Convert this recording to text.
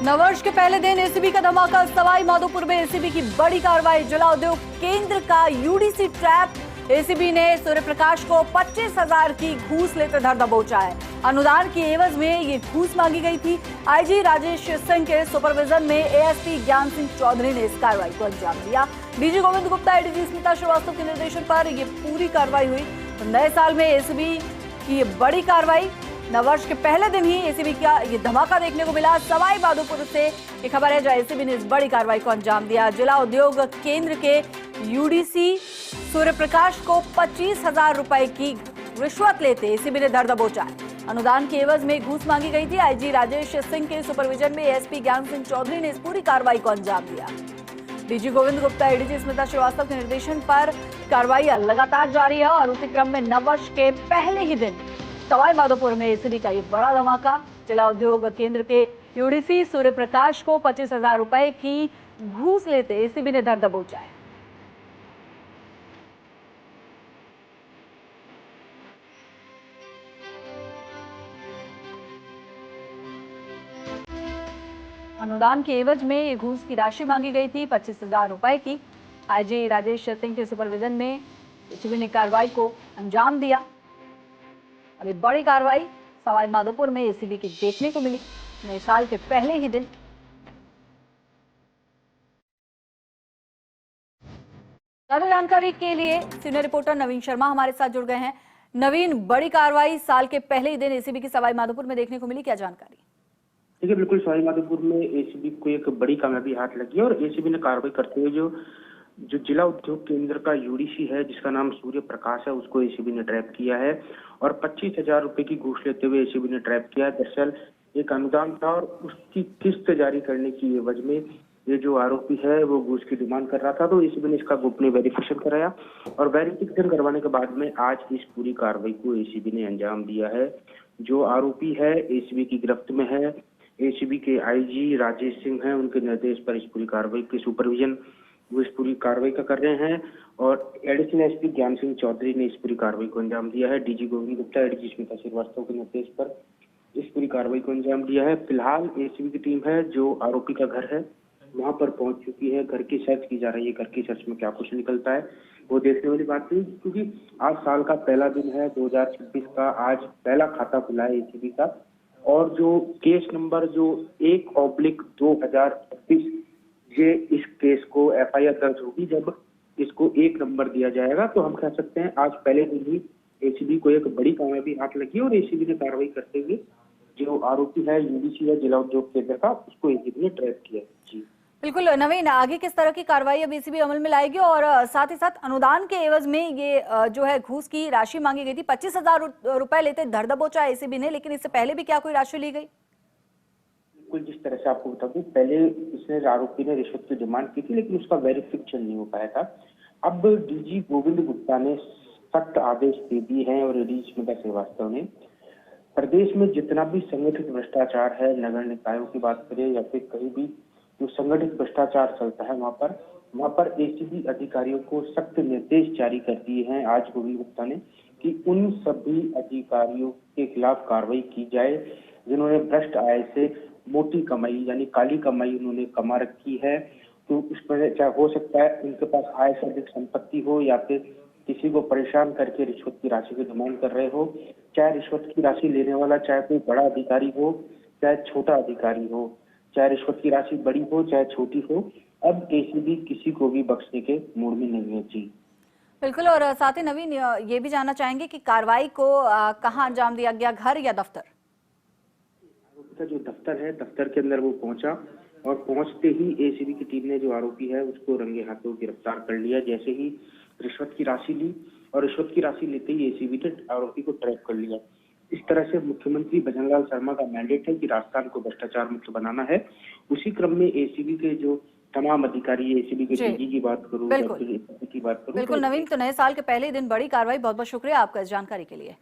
नववर्ष के पहले दिन एसीबी का धमाका। सवाई माधोपुर में एसीबी की बड़ी कार्रवाई। जिला उद्योग केंद्र का यूडीसी ट्रैप। एसीबी ने सूर्य प्रकाश को 25,000 की घूस लेते धर दबोचा है। अनुदान की एवज में ये घूस मांगी गई थी। आईजी राजेश सिंह के सुपरविजन में एएसपी ज्ञान सिंह चौधरी ने इस कार्रवाई को अंजाम दिया। डीजी गोविंद गुप्ता, एडीजी स्मिता श्रीवास्तव के निर्देशन पर ये पूरी कार्रवाई हुई। तो नए साल में एसीबी की ये बड़ी कार्रवाई। नववर्ष के पहले दिन ही एसीबी का ये धमाका देखने को मिला। सवाई माधोपुर से ये खबर है, जहां एसीबी ने इस बड़ी कार्रवाई को अंजाम दिया। जिला उद्योग केंद्र के यूडीसी सूर्य प्रकाश को 25,000 रुपए की रिश्वत लेते एसीबी ने धर दबोचा। अनुदान की एवज में घूस मांगी गई थी। आईजी राजेश सिंह के सुपरविजन में एएसपी ज्ञान सिंह चौधरी ने इस पूरी कार्रवाई को अंजाम दिया। डीजी गोविंद गुप्ता, एडीजी स्मिता श्रीवास्तव के निर्देशन पर कार्रवाई लगातार जारी है और उसी क्रम में नववर्ष के पहले ही दिन सवाई माधोपुर में एसीबी का ये बड़ा धमाका। जिला उद्योग केंद्र के यूडीसी सूर्य प्रकाश को 25,000 रुपए की घूस लेते एसीबी ने धर दबोचा है। अनुदान के एवज में ये घूस की राशि मांगी गई थी 25,000 रुपए की। आईजी राजेश सिंह के सुपरविजन में एसीबी ने कार्रवाई को अंजाम दिया। अभी बड़ी कार्रवाई सवाई माधोपुर में एसीबी की देखने को मिली नए साल के पहले ही दिन। ज्यादा जानकारी के लिए सीनियर रिपोर्टर नवीन शर्मा हमारे साथ जुड़ गए हैं। नवीन, बड़ी कार्रवाई साल के पहले ही दिन एसीबी की सवाई माधोपुर में देखने को मिली, क्या जानकारी? देखिए, बिल्कुल सवाई माधोपुर में एसीबी को एक बड़ी कामयाबी हाथ लगी है और एसीबी ने कार्रवाई करते हुए जो जिला उद्योग केंद्र का यूडीसी है, जिसका नाम सूर्य प्रकाश है, उसको एसीबी ने ट्रैप किया है और 25,000 रुपए की घूस लेते हुए एसीबी ने ट्रैप किया है। दरअसल एक अनुदान था और उसकी किस्त जारी करने की एवज में ये जो आरोपी है वो घूस की डिमांड कर रहा था, तो एसीबी ने इसका गोपनीय वेरिफिकेशन कराया और वेरिफिकेशन करवाने के बाद में आज इस पूरी कार्रवाई को एसीबी ने अंजाम दिया है। जो आरोपी है एसीबी की गिरफ्त में है। एसीबी के आईजी राजेश सिंह हैं, उनके निर्देश पर इस पूरी कार्रवाई के सुपरविजन वो इस पूरी कार्रवाई का कर रहे हैं और एडिशनल एसपी ज्ञान सिंह चौधरी ने इस पूरी कार्रवाई को अंजाम दिया है। डीजी गोविंद गुप्ता, एडीजी स्मिता श्रीवास्तव के निर्देश पर इस पूरी कार्रवाई को अंजाम दिया है। फिलहाल एसीबी की टीम है जो आरोपी का घर है वहां पर पहुंच चुकी है। घर की सर्च की जा रही है। घर की सर्च में क्या कुछ निकलता है वो देखने वाली बात नहीं, क्योंकि आज साल का पहला दिन है 2026 का। आज पहला खाता खुला है एसीबी का और जो केस नंबर जो 1/2026 ये इस केस को एफआईआर दर्ज होगी जब इसको 1 नंबर दिया जाएगा, तो हम कह सकते हैं आज पहले दिन ही एसीबी को एक बड़ी कामयाबी हाथ लगी और एसीबी ने कार्रवाई करते हुए जो आरोपी है यूडीसी है जिला उद्योग केंद्र का, उसको एसीबी ने ट्रैप किया। जी बिल्कुल नवीन, आगे किस तरह की कार्रवाई अब एसीबी अमल में लाएगी और साथ ही साथ अनुदान के एवज में ये जो है घूस की राशि मांगी गई थी 25,000 रुपए लेते धर दबोचा एसीबी ने, लेकिन इससे पहले भी क्या कोई राशि ली गई? बिल्कुल, जिस तरह से आपको बता दूं, पहले इसने आरोपी ने रिश्वत की डिमांड की थी लेकिन उसका वेरिफिकेशन नहीं हो पाया था। अब डीजी गोविंद गुप्ता ने सख्त आदेश दे दिए हैं और एडीजी स्मिता श्रीवास्तव ने प्रदेश में जितना भी संगठित भ्रष्टाचार है, नगर निकायों की बात करें या फिर कहीं भी जो संगठित भ्रष्टाचार चलता है वहां पर एसीबी अधिकारियों को सख्त निर्देश जारी कर दिए हैं आज गोविंद गुप्ता ने कि उन सभी अधिकारियों के खिलाफ कार्रवाई की जाए जिन्होंने भ्रष्ट आय से मोटी कमाई यानी काली कमाई उन्होंने कमा रखी है। तो उस पर चाहे हो सकता है उनके पास आय से अधिक संपत्ति हो या फिर किसी को परेशान करके रिश्वत की राशि की डिमांड कर रहे हो, चाहे रिश्वत की राशि लेने वाला चाहे कोई बड़ा अधिकारी हो चाहे छोटा अधिकारी हो, चाहे रिश्वत की राशि बड़ी हो चाहे छोटी हो, अब एसीबी किसी को भी बख्शने के मूड में नहीं है। जी बिल्कुल, और साथ ही नवीन ये भी जानना चाहेंगे कि कार्रवाई को कहाँ अंजाम दिया गया, घर या दफ्तर? का जो दफ्तर है, दफ्तर के अंदर वो पहुंचा और पहुंचते ही एसीबी की टीम ने जो आरोपी है उसको रंगे हाथों गिरफ्तार कर लिया। जैसे ही रिश्वत की राशि ली और रिश्वत की राशि लेते ही एसीबी ने आरोपी को ट्रैप कर लिया। इस तरह से मुख्यमंत्री भजनलाल शर्मा का मैंडेट है कि राजस्थान को भ्रष्टाचार मुक्त बनाना है। उसी क्रम में एसीबी के जो तमाम अधिकारी, एसीबी के डीजी की बात करूँ या फिर एसीबी की बात करूँ, बिल्कुल नवीन, तो नए साल के पहले दिन बड़ी कार्रवाई। बहुत बहुत शुक्रिया आपका इस जानकारी के लिए।